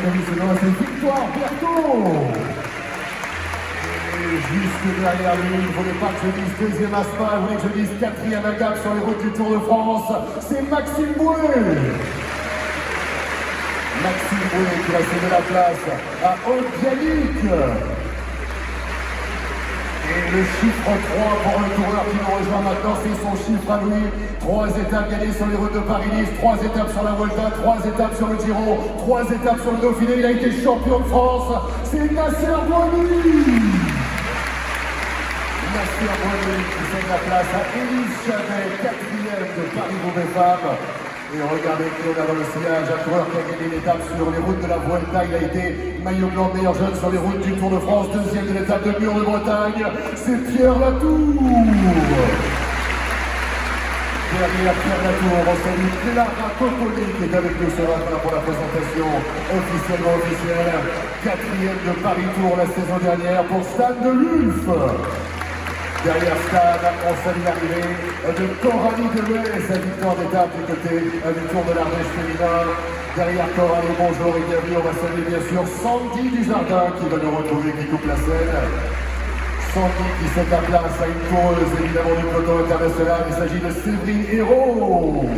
C'est Victoire Berthaud. Et juste derrière lui, il ne voulait pas que je dise deuxième aspect, il voulait que je dise quatrième étape sur les routes du Tour de France. C'est Maxime Bouet. Maxime Bouet qui va céder la place à Aude Yannick. Et le chiffre 3 pour le coureur qui nous rejoint maintenant, c'est son chiffre à lui. 3 étapes gagnées sur les routes de Paris-Nice, 3 étapes sur la Vuelta, 3 étapes sur le Giro, 3 étapes sur le Dauphiné. Il a été champion de France. C'est Nasser Boigny. Nasser Boigny qui cède la place à Élise Chavet, 4e de Paris-Roubaix Femmes. Et regardez qui on a dans le sillage, un coureur qui a gagné l'étape sur les routes de la Vuelta. Il a été maillot blanc meilleur jeune sur les routes du Tour de France, 2e de l'étape de Mur de Bretagne. C'est Pierre Latour. Derrière Pierre Latour, on salue Clara Coppoli qui est avec nous ce matin pour la présentation officiellement officielle. 4e de Paris Tour la saison dernière pour Stan de Lulf. Derrière Stan, on salue l'arrivée de Coralie Delay, sa victoire d'étape du côté du Tour de l'Ardèche féminin. Derrière Coralie, bonjour et bienvenue. On va saluer bien sûr Sandy Dujardin qui va nous retrouver, qui coupe la scène. Sandy qui cède la place à une coureuse évidemment du peloton international. Il s'agit de Séverine Hérault.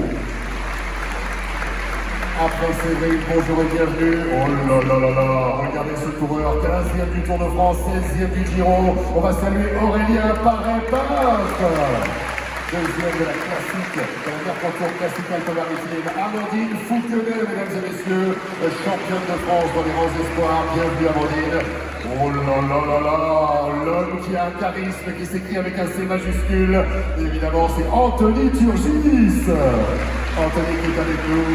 Après Séverine, bonjour et bienvenue. Oh là là là là, regardez ce coureur, 15e du Tour de France, 16e du Giro. On va saluer Aurélien Paré-Paz. 2e de la classique, de la Mercantour classique Alpes-Maritimes. Amandine Fouquenet, mesdames et messieurs, championne de France dans les rangs espoirs. Bienvenue Amandine. Oh là là là là, l'homme qui a un charisme qui s'écrit avec un C majuscule. Évidemment, c'est Anthony Turgis. Anthony qui est avec nous.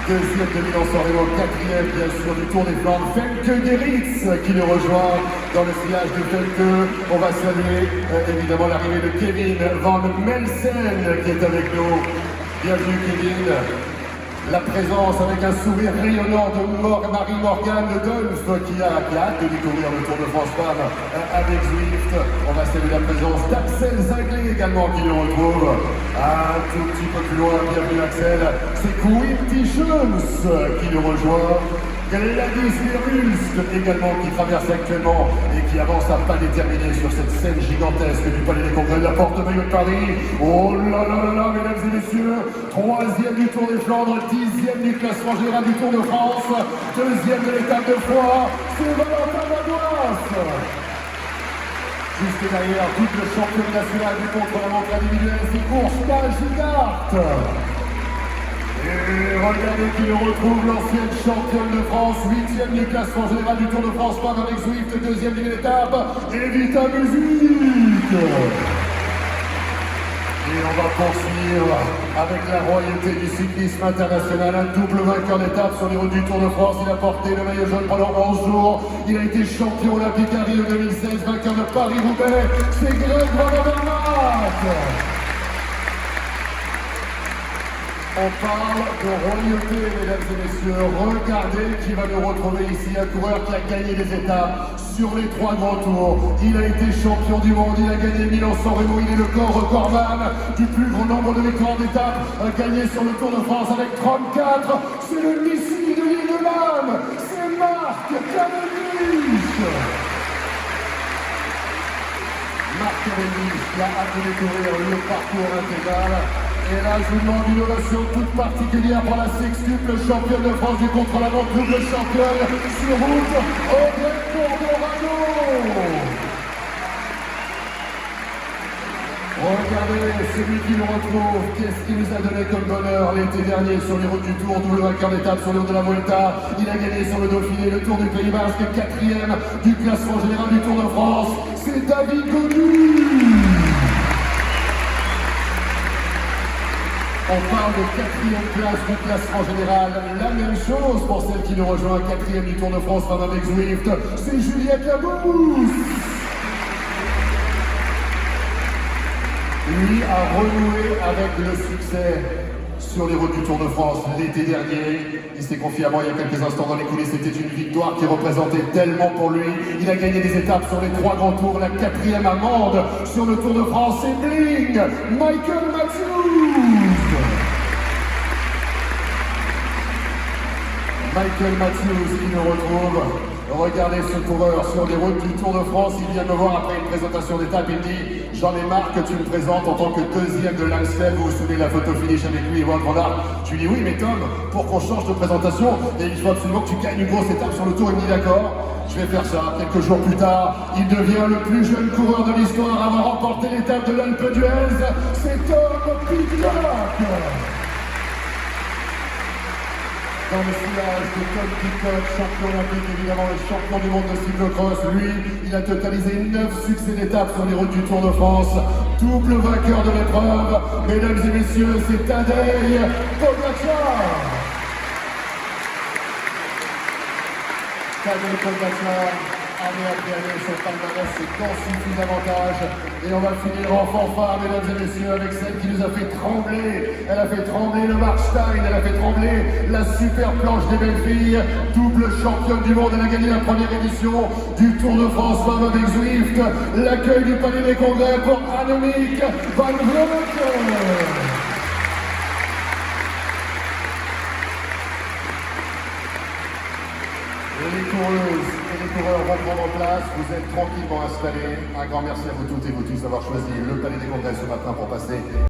2e de Milan-San Remo, 4e bien sûr du Tour des Flandres, Femke Gerritz qui le rejoint dans le sillage de Femke. On va saluer évidemment l'arrivée de Kevin Van Melsen qui est avec nous. Bienvenue Kevin. La présence avec un sourire rayonnant de Marie-Morgane Dolph qui a hâte de découvrir le Tour de France Femmes avec Zwift. On va saluer la présence d'Axel Zinglé également qui le retrouve. Un tout petit peu plus loin, bienvenue Axel. C'est Quinty Schulz qui le rejoint. Gladys Verhulst également qui traverse actuellement et qui avance à pas déterminé sur cette scène gigantesque du Palais des Congrès de la Porte-Maillot de Paris. Oh là là là là, mesdames et messieurs, 3e du Tour des Flandres, 10e du classement général du Tour de France, 2e de l'étape de Foix, c'est Valentin Madouas. Juste derrière, tout le champion national du contre-la-montre individuel, c'est Courcheval Gigart. Et regardez qui le retrouve, l'ancienne championne de France, 8e du classement général du Tour de France, Femmes avec Zwift, 2e de l'étape, Evita Music. Et on va poursuivre avec la royauté du cyclisme international, un double vainqueur d'étape sur les routes du Tour de France. Il a porté le maillot jaune pendant 11 jours. Il a été champion olympique à Rio 2016, vainqueur de Paris-Roubaix. C'est Greg Van Avermaet. On parle de royauté, mesdames et messieurs. Regardez qui va nous retrouver ici, un coureur qui a gagné des étapes sur les 3 grands tours. Il a été champion du monde, il a gagné Milan-San Remo, il est le recordman du plus grand nombre de victoires d'étapes gagné sur le Tour de France avec 34. C'est le Messi de l'île de Man, c'est Marc Cavendish. Marc Cavendish qui a hâte de découvrir le parcours intégral. Et là, je vous demande une ovation toute particulière pour la sextuple championne de France du contre-la-montre, double championne sur route, Audrey Corborano. Regardez, celui qui nous retrouve, qu'est-ce qu'il nous a donné comme bonheur l'été dernier sur les routes du Tour, double vainqueur d'étape sur le route de la Vuelta. Il a gagné sur le Dauphiné, le Tour du Pays Basque, 4e du classement général du Tour de France. C'est David Gaudu. On parle de 4e place du classement général. La même chose pour celle qui nous rejoint, 4e du Tour de France, Femmes avec Zwift. C'est Juliette Labousse. Lui a renoué avec le succès sur les routes du Tour de France l'été dernier. Il s'est confié à moi il y a quelques instants dans les coulisses. C'était une victoire qui représentait tellement pour lui. Il a gagné des étapes sur les 3 grands tours. La 4e amende sur le Tour de France, c'est Bling, Michael Matthews. Michael Matthews qui nous retrouve. Regardez ce coureur sur les routes du Tour de France. Il vient me voir après une présentation d'étape. Il me dit « J'en ai marre que tu me présentes en tant que deuxième de l'Axel. » Vous vous souvenez de la photo finish avec lui et Wout van Aert. Je lui dis « Oui, mais Tom, pour qu'on change de présentation, et il faut absolument que tu gagnes une grosse étape sur le Tour. » Il me dit « D'accord, je vais faire ça. » Quelques jours plus tard, il devient le plus jeune coureur de l'histoire à avoir remporté l'étape de l'Alpe d'Huez. C'est Tom Pidcock. Dans le sillage de Tom Pidcock, champion olympique, évidemment, et champion du monde de cyclocross. Lui, il a totalisé 9 succès d'étape sur les routes du Tour de France. Double vainqueur de l'épreuve. Mesdames et messieurs, c'est Tadej Pogačar. Tadej Pogačar, année après année, son palmarès se densifie davantage. Et on va finir en fanfare, mesdames et messieurs, avec celle qui nous a fait trembler. Elle a fait trembler le Markstein, elle a fait trembler la super planche des belles filles. Double championne du monde, elle a gagné la première édition du Tour de France Femmes avec Zwift. L'accueil du Palais des Congrès pour Annemiek van Vleuten. Et les coureuses et les coureurs vont prendre place, vous êtes tranquillement installés. Un grand merci à vous toutes et vous tous d'avoir choisi le Palais des Congrès ce matin pour passer